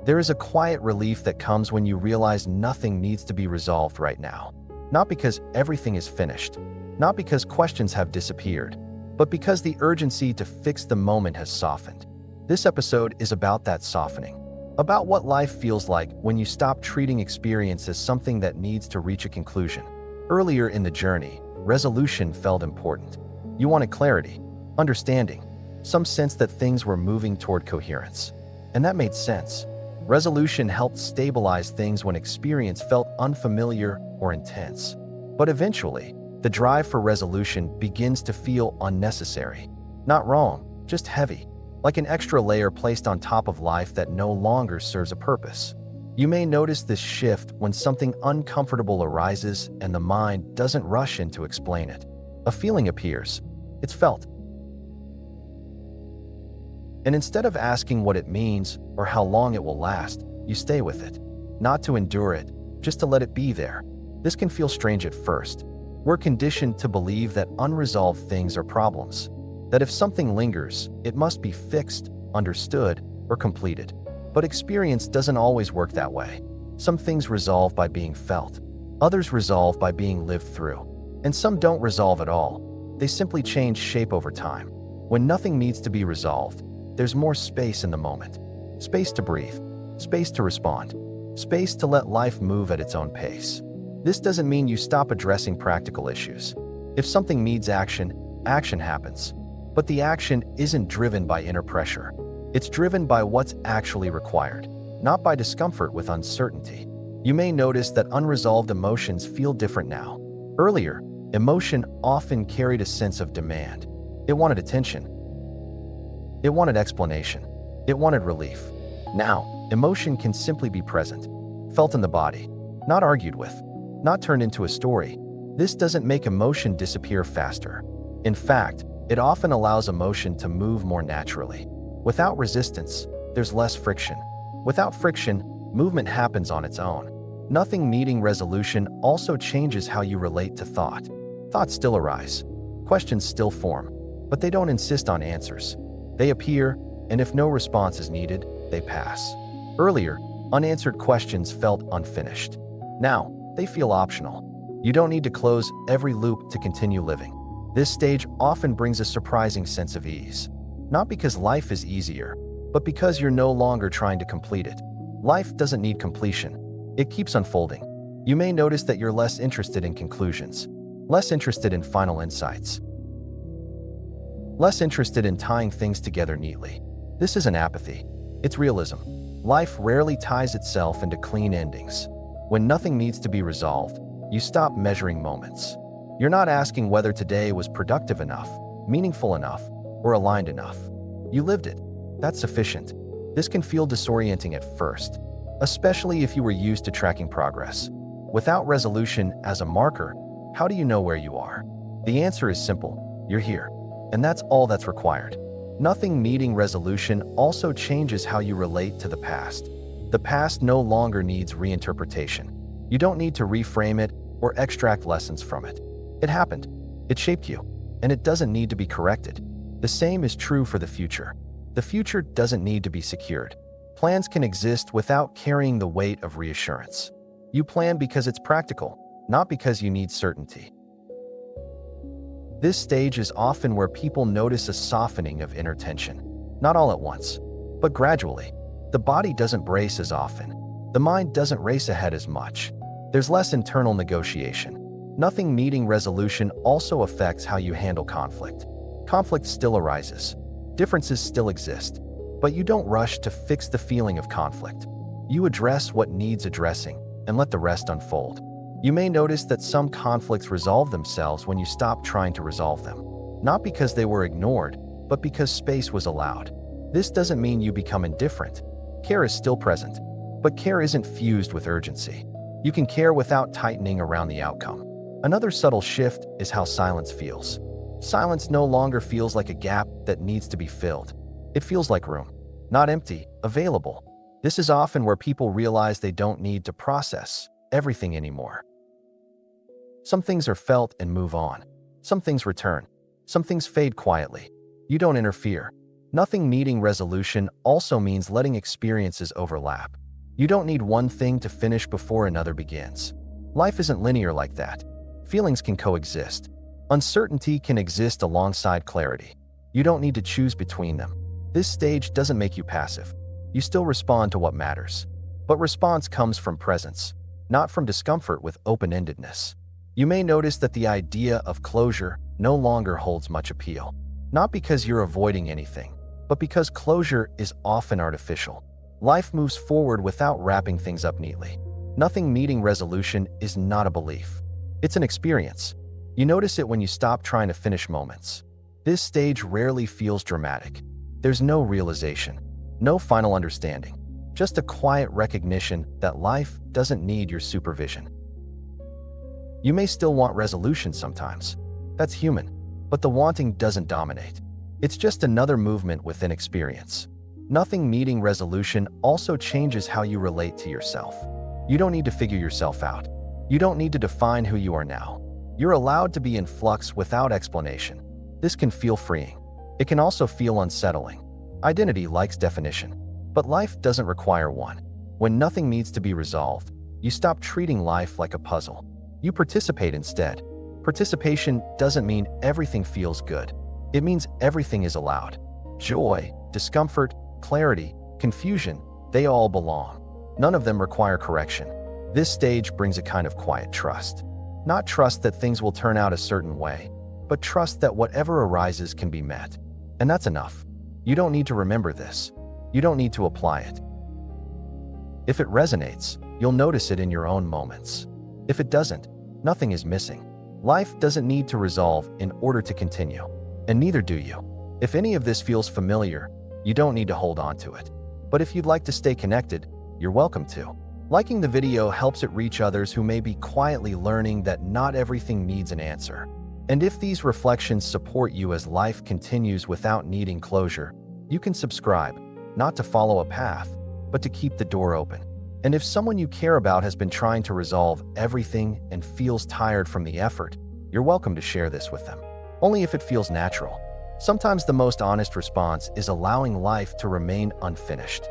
There is a quiet relief that comes when you realize nothing needs to be resolved right now. Not because everything is finished, not because questions have disappeared, but because the urgency to fix the moment has softened. This episode is about that softening, about what life feels like when you stop treating experience as something that needs to reach a conclusion. Earlier in the journey, resolution felt important. You wanted clarity, understanding, some sense that things were moving toward coherence. And that made sense. Resolution helped stabilize things when experience felt unfamiliar or intense. But eventually, the drive for resolution begins to feel unnecessary. Not wrong, just heavy, like an extra layer placed on top of life that no longer serves a purpose. You may notice this shift when something uncomfortable arises and the mind doesn't rush in to explain it. A feeling appears. It's felt. And instead of asking what it means or how long it will last, you stay with it. Not to endure it, just to let it be there. This can feel strange at first. We're conditioned to believe that unresolved things are problems. That if something lingers, it must be fixed, understood, or completed. But experience doesn't always work that way. Some things resolve by being felt. Others resolve by being lived through. And some don't resolve at all. They simply change shape over time. When nothing needs to be resolved, there's more space in the moment. Space to breathe. Space to respond. Space to let life move at its own pace. This doesn't mean you stop addressing practical issues. If something needs action, action happens. But the action isn't driven by inner pressure. It's driven by what's actually required, not by discomfort with uncertainty. You may notice that unresolved emotions feel different now. Earlier, emotion often carried a sense of demand. It wanted attention. It wanted explanation. It wanted relief. Now, emotion can simply be present, felt in the body, not argued with, not turned into a story. This doesn't make emotion disappear faster. In fact, it often allows emotion to move more naturally. Without resistance, there's less friction. Without friction, movement happens on its own. Nothing needing resolution also changes how you relate to thought. Thoughts still arise. Questions still form. But they don't insist on answers. They appear, and if no response is needed, they pass. Earlier, unanswered questions felt unfinished. Now, they feel optional. You don't need to close every loop to continue living. This stage often brings a surprising sense of ease. Not because life is easier, but because you're no longer trying to complete it. Life doesn't need completion. It keeps unfolding. You may notice that you're less interested in conclusions, less interested in final insights, less interested in tying things together neatly. This isn't apathy. It's realism. Life rarely ties itself into clean endings. When nothing needs to be resolved, you stop measuring moments. You're not asking whether today was productive enough, meaningful enough, or aligned enough. You lived it. That's sufficient. This can feel disorienting at first, especially if you were used to tracking progress. Without resolution as a marker, how do you know where you are? The answer is simple. You're here. And that's all that's required. Nothing needing resolution also changes how you relate to the past. The past no longer needs reinterpretation. You don't need to reframe it or extract lessons from it. It happened. It shaped you. And it doesn't need to be corrected. The same is true for the future. The future doesn't need to be secured. Plans can exist without carrying the weight of reassurance. You plan because it's practical, not because you need certainty. This stage is often where people notice a softening of inner tension. Not all at once, but gradually. The body doesn't brace as often. The mind doesn't race ahead as much. There's less internal negotiation. Nothing needing resolution also affects how you handle conflict. Conflict still arises. Differences still exist. But you don't rush to fix the feeling of conflict. You address what needs addressing and let the rest unfold. You may notice that some conflicts resolve themselves when you stop trying to resolve them. Not because they were ignored, but because space was allowed. This doesn't mean you become indifferent. Care is still present, but care isn't fused with urgency. You can care without tightening around the outcome. Another subtle shift is how silence feels. Silence no longer feels like a gap that needs to be filled. It feels like room, not empty, available. This is often where people realize they don't need to process everything anymore. Some things are felt and move on. Some things return. Some things fade quietly. You don't interfere. Nothing needing resolution also means letting experiences overlap. You don't need one thing to finish before another begins. Life isn't linear like that. Feelings can coexist. Uncertainty can exist alongside clarity. You don't need to choose between them. This stage doesn't make you passive. You still respond to what matters. But response comes from presence, not from discomfort with open-endedness. You may notice that the idea of closure no longer holds much appeal. Not because you're avoiding anything, but because closure is often artificial. Life moves forward without wrapping things up neatly. Nothing needing resolution is not a belief. It's an experience. You notice it when you stop trying to finish moments. This stage rarely feels dramatic. There's no realization, no final understanding, just a quiet recognition that life doesn't need your supervision. You may still want resolution sometimes. That's human, but the wanting doesn't dominate. It's just another movement within experience. Nothing needing resolution also changes how you relate to yourself. You don't need to figure yourself out. You don't need to define who you are now. You're allowed to be in flux without explanation. This can feel freeing. It can also feel unsettling. Identity likes definition, but life doesn't require one. When nothing needs to be resolved, you stop treating life like a puzzle. You participate instead. Participation doesn't mean everything feels good. It means everything is allowed. Joy, discomfort, clarity, confusion, they all belong. None of them require correction. This stage brings a kind of quiet trust. Not trust that things will turn out a certain way, but trust that whatever arises can be met. And that's enough. You don't need to remember this. You don't need to apply it. If it resonates, you'll notice it in your own moments. If it doesn't, nothing is missing. Life doesn't need to resolve in order to continue, and neither do you. If any of this feels familiar, you don't need to hold on to it. But if you'd like to stay connected, you're welcome to. Liking the video helps it reach others who may be quietly learning that not everything needs an answer. And if these reflections support you as life continues without needing closure, you can subscribe, not to follow a path, but to keep the door open. And if someone you care about has been trying to resolve everything and feels tired from the effort, you're welcome to share this with them. Only if it feels natural. Sometimes the most honest response is allowing life to remain unfinished.